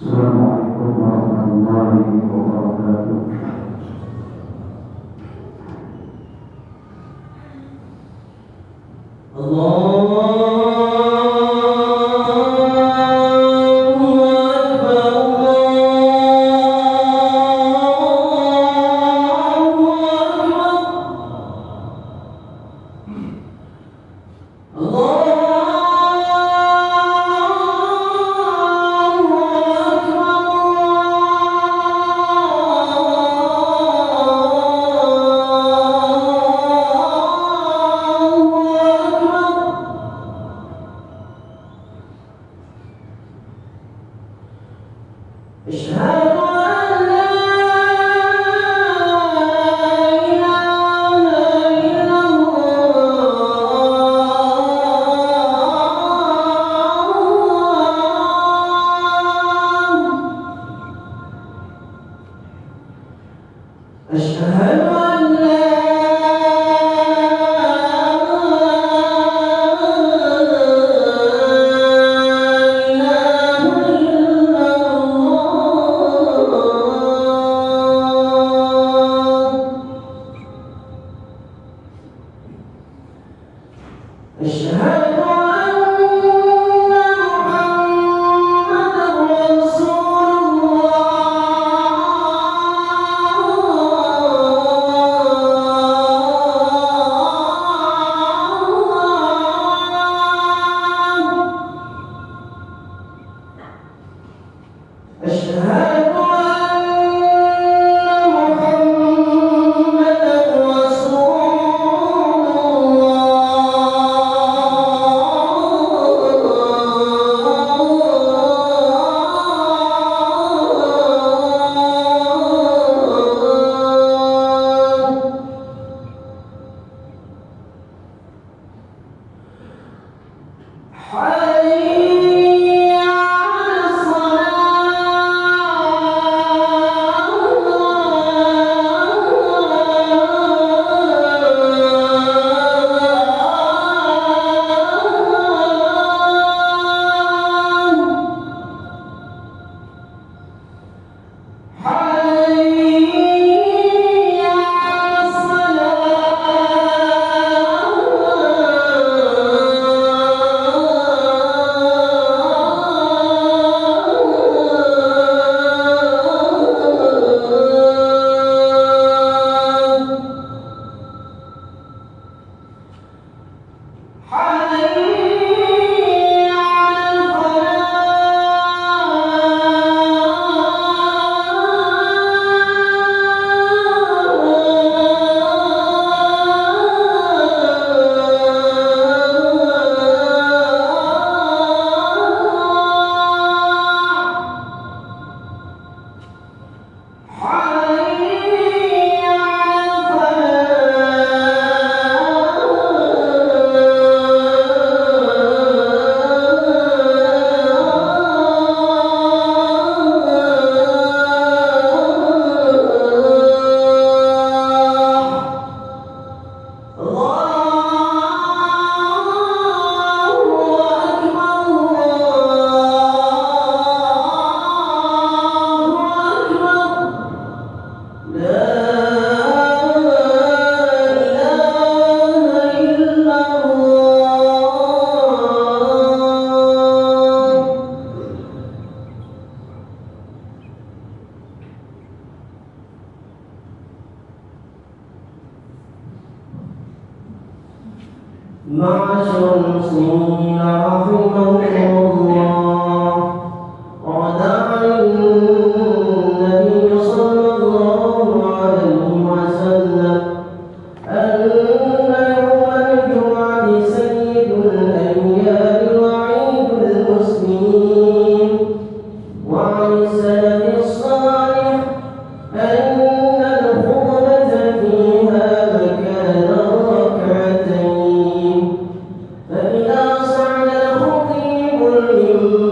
Assalamualaikum warahmatullahi wabarakatuh. معاشر المسلمين رحمكم الله، قد عن النبي صلى الله عليه وسلم أن يوم الجمعة سيد الأيام وعيد المسلمين. وعن السلف الصالح أن الخطبة فيها مكان ركعتين، فإذا صعد الخطيب المنبر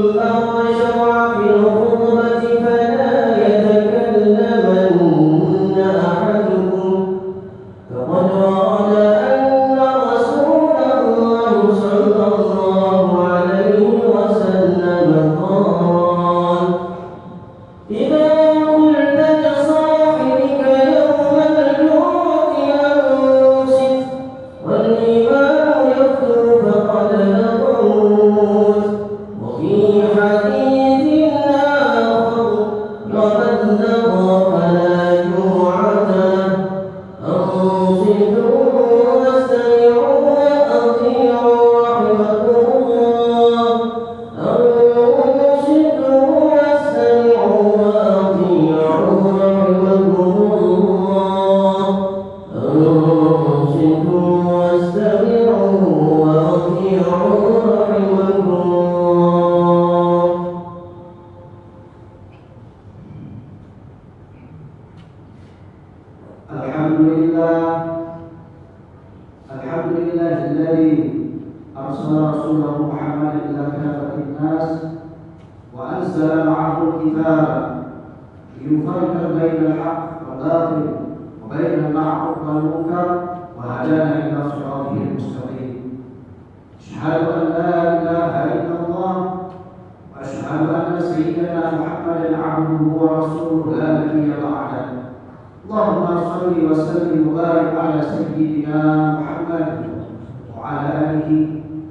إذا قلت لصاحبك يوم الجمعة أنصت والإمام يخطب فقد لغوت. وفي حديث آخر ومن لغى فلا جمعة له. أنصتوا واستمعوا وأطيعوا رحمكم الله. أنصتوا واستمعوا وأطيعوا رحمكم الله. أنصتوا واستمعوا وأطيعوا رحمكم الله. الحمد لله الذي أرسل رسوله محمدا إلى كافة الناس وأنزل معه الكتاب ليفرق بين الحق والباطل وبين المعروف والمنكر وهدانا إلى صراطه المستقيم. أشهد أن لا إله إلا الله وأشهد أن سيدنا محمدا عبده ورسوله لا نبي بعده. اللهم صل وسلم وبارك على سيدنا محمد وعلى آله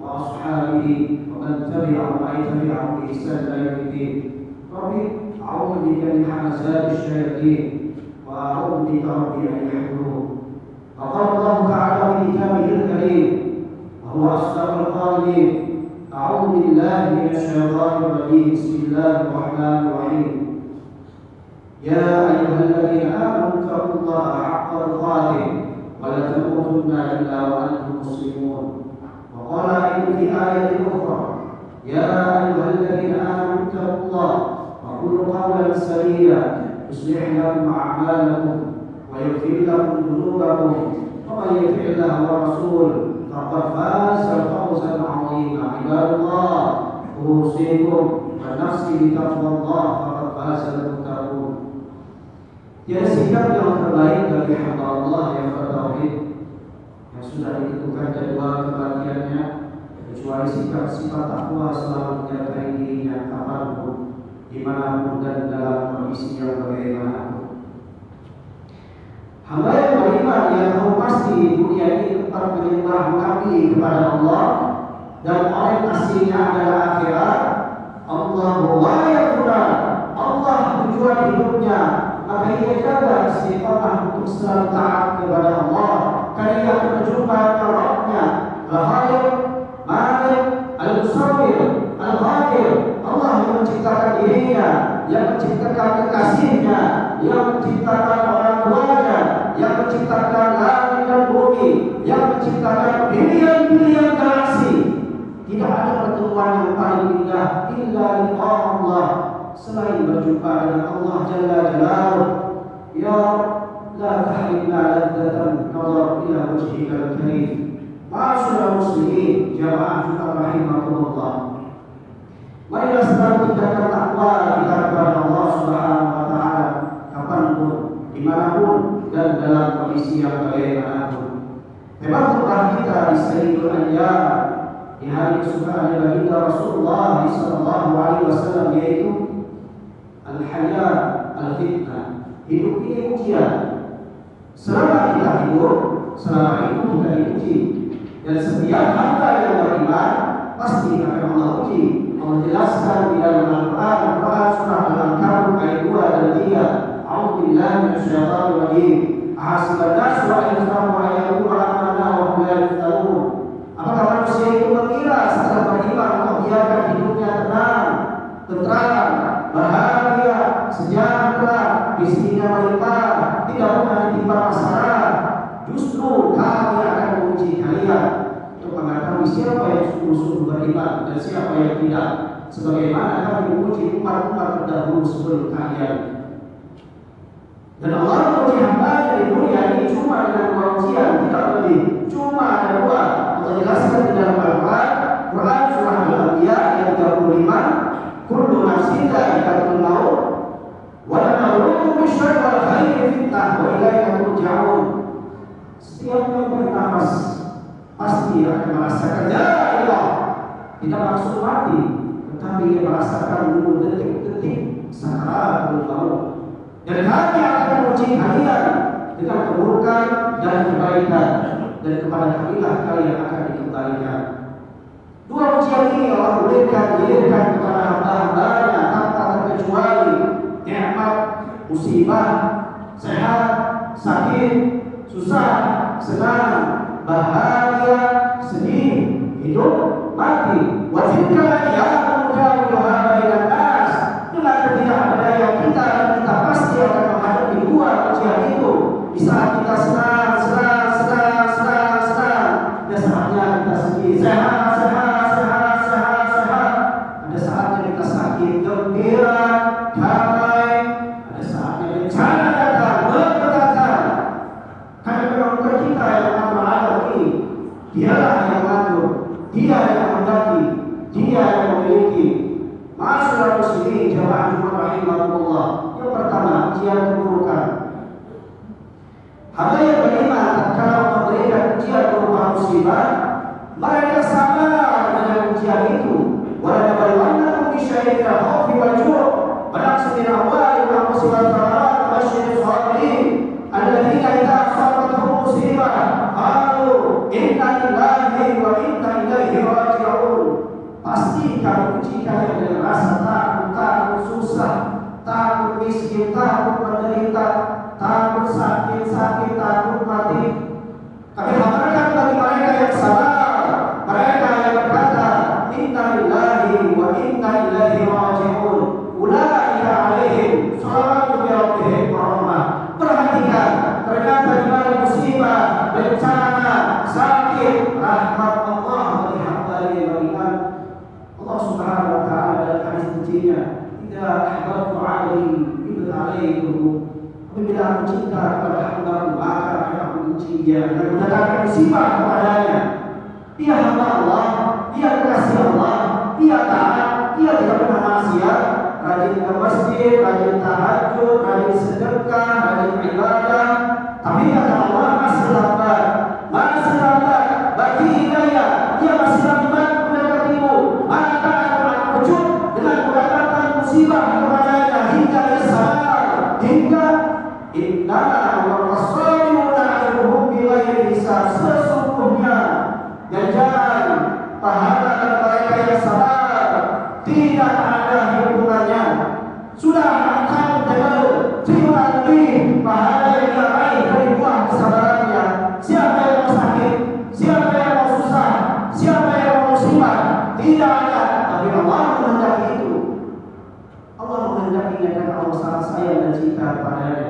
وأصحابه ومن تبعهم بإحسان إلى يوم الدين. ربي أعوذ بك من همزات الشياطين وأعوذ بك ربي أن يحضرون. وقال الله تعالى في كتابه الكريم وهو أصدق القائلين: أعوذ بالله من الشيطان الرجيم. بسم الله الرحمن الرحيم. يا أيها الذين آمنوا اتقوا الله حق تقاته ولا تموتن إلا وأنتم مسلمون. وقال في آية أخرى: يا أيها الذين آمنوا اتقوا الله وقولوا قولا سديدا يصلح لكم أعمالكم ويغفر لكم ذنوبكم ومن يطع الله ورسوله فقد فاز فوزا عظيما. عباد الله، أوصيكم ونفسي بتقوى الله فقد فاز المتقون. Tiada sikap yang terbaik bagi hamba Allah yang bertauhid yang sudah ditentukan jadwal kematiannya kecuali sikap sifat takwa selalu menyertai dirinya kapanpun, dimanapun dan dalam kondisi yang bagaimanapun. Hamba yang beriman yang tahu pasti dunia ini tempat menyembah mengabdi kepada Allah dan orang aslinya adalah akhirat. Allah wa'ayatullah, Allah tujuan hidupnya, maka ia jaga istiqamah untuk selalu taat kepada Allah karena ia akan berjumpa dengan Rabbnya. Al-Khaliq, Malik, Al-Musawwir, Al-Ghadir. Allah yang menciptakan dirinya, yang menciptakan kekasihnya, yang menciptakan orang tuanya, yang menciptakan langit dan bumi, yang menciptakan bilion-bilion galaksi. Tidak ada pertemuan yang paling indah illa liqa Allah, selain berjumpa dengan Allah Jalla Jalaluh. Ya la tahrimna ladzatan nazar ila wajhika al-karim. Ma'asyiral muslimin, jamaah juga rahimakumullah. Marilah selalu tingkatkan takwa kita kepada Allah Subhanahu wa taala kapanpun, dimanapun dan dalam kondisi yang bagaimanapun. Memang khutbah kita di Sayyidul Anbiya di hari kesukaan baginda Rasulullah sallallahu alaihi wasallam yaitu al-hayat al-fitnah. Hidup ini ujian. Selama kita hidup, selama itu kita diuji. Dan setiap hamba yang beriman pasti akan Allah uji. Allah jelaskan di dalam Al-Quran surah Al-Ankabut ayat 2 dan 3. A'udzubillahi minasyaitonir rajim. Ahasiban nasu an yuftaru an yaqulu amanna wa hum la yuftanun. Apakah manusia itu mengira setelah beriman Allah biarkan hidupnya tenang, tentram, bahagia, sejahtera, istrinya melimpah, tidak pernah ditimpa masalah? Justru kami akan menguji kalian untuk mengetahui siapa yang sungguh-sungguh beriman dan siapa yang tidak, sebagaimana kami menguji umat-umat terdahulu sebelum kalian. Dan Allah menguji hamba di dunia ini cuma dengan dua ujian, tidak lebih. Cuma ada dua. Allah jelaskan di dalam Al-Quran surah Al-Anbiya ayat 35. Kullu nafsin dha'iqatul maut wa nabluukum bisyarri wal khairi fitnah wa ilaina turja'un. Setiap yang bernapas pasti akan merasakan la ilah, tidak langsung mati, tetapi ia merasakan dulu detik-detik sakaratul maut. Dan kami akan menguji kalian dengan keburukan dan kebaikan, dan kepada kamilah kalian akan dikembalikan. Dua ujian ini Allah berikan kepada hamba-hambanya tanpa terkecuali nikmat, musibah, sehat, sakit, susah, senang, bahagia, sedih, hidup, mati. Wajibkan ya mudah-mudahan bainan nas. Dengan ketidakberdayaan kita pasti akan menghadapi dua ujian itu. Di saat kita senang, ada saatnya kita sedih, sehat. Ada saatnya kita sakit, gembira, damai. Ada saatnya bencana datang, berketakan. Karena memang bukan kita yang mengatur alam ini. Dialah yang mengatur, Dia yang menghendaki, Dia yang memiliki. Masyaallah muslimin jamaah Jumat rahimahullah. Yang pertama, ujian keburukan. Hamba yang beriman tatkala Allah berikan ujian berupa musibah, mereka sabar dengan ujian itu. Wa nabluwannakum bisyai'in minal khawfi wal ju', wa naqsin min amwali wal anfusi wal thamarat wa basyiril sabirin alladzina idza asabatuhum musibah qalu inna lillahi wa inna ilaihi raji'un. Pasti kami uji kalian dengan rasa takut susah, takut miskin, takut menderita, takut sakit, takut mati. Kami habarkan bagi mereka yang sabar, mereka yang berkata, inna lillahi wa inna ilaihi raji'un. Ulaika alaihim salawatu min rabbihim wa rahmah. Perhatikan, ternyata di balik musibah, bencana, sakit, rahmat Allah bagi hamba yang beriman. Allah Subhanahu wa taala dalam hadis kuncinya, "Idza ahbabtu 'abdi ibn 'alaihi." Apabila aku cinta kepada hamba-Mu, maka aku uji dia dan mendatangkan musibah kepadanya. Dia hamba Allah, dia kekasih Allah, dia taat, dia tidak pernah maksiat, rajin ke masjid, rajin tahajud, rajin sedekah, rajin ibadah. Tapi kata Allah masih lambat bagi hidayah, dia masih lambat mendekatimu. Maka aku ujuk dengan mendatangkan musibah kepadanya hingga dia sabar, hingga innama al-rasuluna ajruhum bighairi hisab. Sesungguhnya ganjaran pahala mereka yang sabar tidak ada hitungannya. Sudah akan terima lebih pahala yang diraih dari buah kesabarannya. Siapa yang mau sakit, siapa yang mau susah, siapa yang mau musibah, tidak ada. Tapi Allah menghendaki itu. Allah menghendakinya karena Allah sangat sayang dan cinta kepadanya.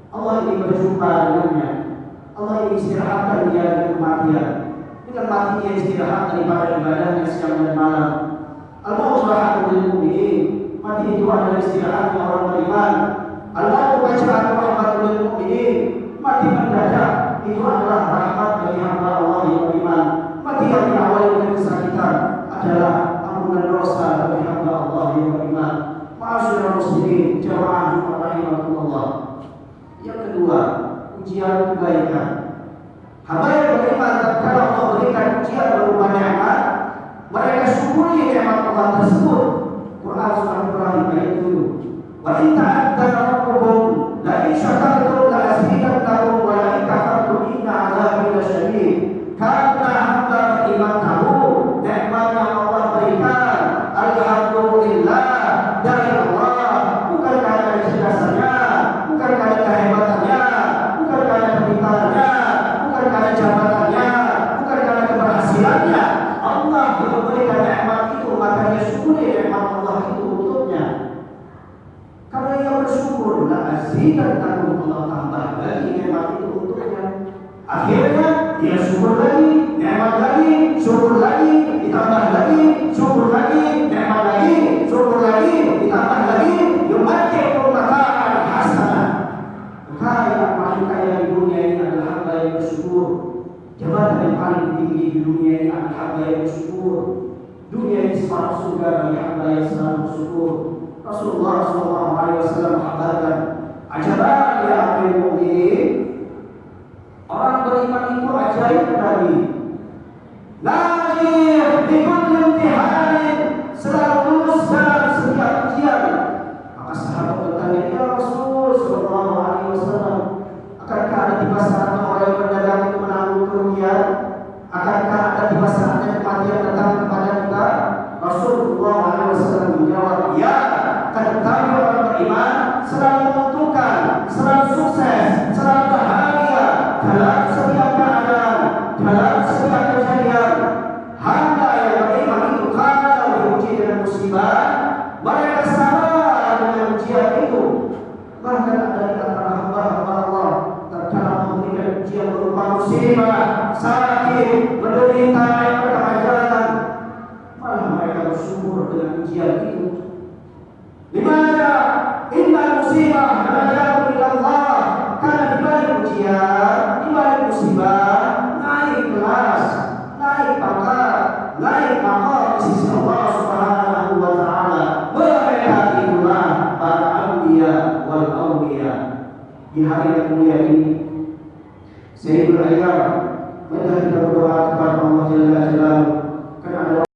Allah ingin berjumpa dengannya. Allah ingin istirahatkan dia dari kematian. Dengan mati dia istirahat daripada ibadahnya siang dan malam. Al-Maut rahmatul lil mu'minin. Mati itu adalah istirahatnya orang beriman. Al-Maut rahmatul lil mu'minin. Mati mendadak itu adalah rahmat bagi hamba Allah yang beriman. Mati yang diawali dengan kesakitan adalah ampunan dosa bagi hamba Allah yang beriman. Ma'asyiral muslimin jamaah Jumat rahimahullah. Yang kedua, ujian kebaikan. Hamba yang beriman tatkala Allah berikan ujian berupa nikmat, mereka syukuri nikmat Allah tersebut. Quran surah Ibrahim ayat 7. Wa in ta'addana rabbukum la in syakartum la azidannakum wa la in kafartum inna 'adzabi lasyadid. Karena hamba beriman tahu nikmat yang Allah berikan, alhamdulillah dari Allah, bukan karena kecerdasannya, bukan karena kehebatannya, bukan karena kepintarannya, bukan karena jabatannya, bukan karena keberhasilannya. Allah yang memberikan nikmat itu, maka dia syukuri nikmat Allah itu untuknya. Karena ia bersyukur, la azidannakum, Allah tambah lagi nikmat itu untuknya. Akhirnya dia syukur lagi, nikmat lagi, syukur lagi, ditambah lagi, syukur lagi, nikmat lagi, syukur lagi, ditambah lagi. Yumatikul mata'an hasanah. Kaya paling kaya di dunia ini adalah hamba yang bersyukur. Jabatan yang paling tinggi di dunia ini adalah hamba yang bersyukur. Dunia ini separuh surga bagi hamba yang selalu bersyukur. Rasulullah SAW mengatakan, ajaban ya amil mu'minin. Orang beriman itu ajaib tadi. Lahir di kulli imtihanin, selalu lulus dalam setiap ujian. selalu menentukan, selalu sukses, selalu bahagia dalam setiap keadaan, dalam setiap kejadian. Hamba yang beriman itu kalau diuji dengan musibah, mereka sabar dengan ujian itu. Bahkan ada di antara hamba-hamba Allah terkadang memberikan ujian berupa musibah, sakit, menderita, yang berkehancuran, malah mereka bersyukur dengan ujian itu. Di mana inna musibah hadapu ila Allah, karena di balik ujian, di balik musibah, naik kelas, naik pangkat, naik maqam di sisi Allah Subhanahu wa taala. Mereka itulah para anbiya wal awliya. Di hari yang mulia ini, saya berakhir, mari kita berdoa kepada Allah Jalla Jalaluhu, karena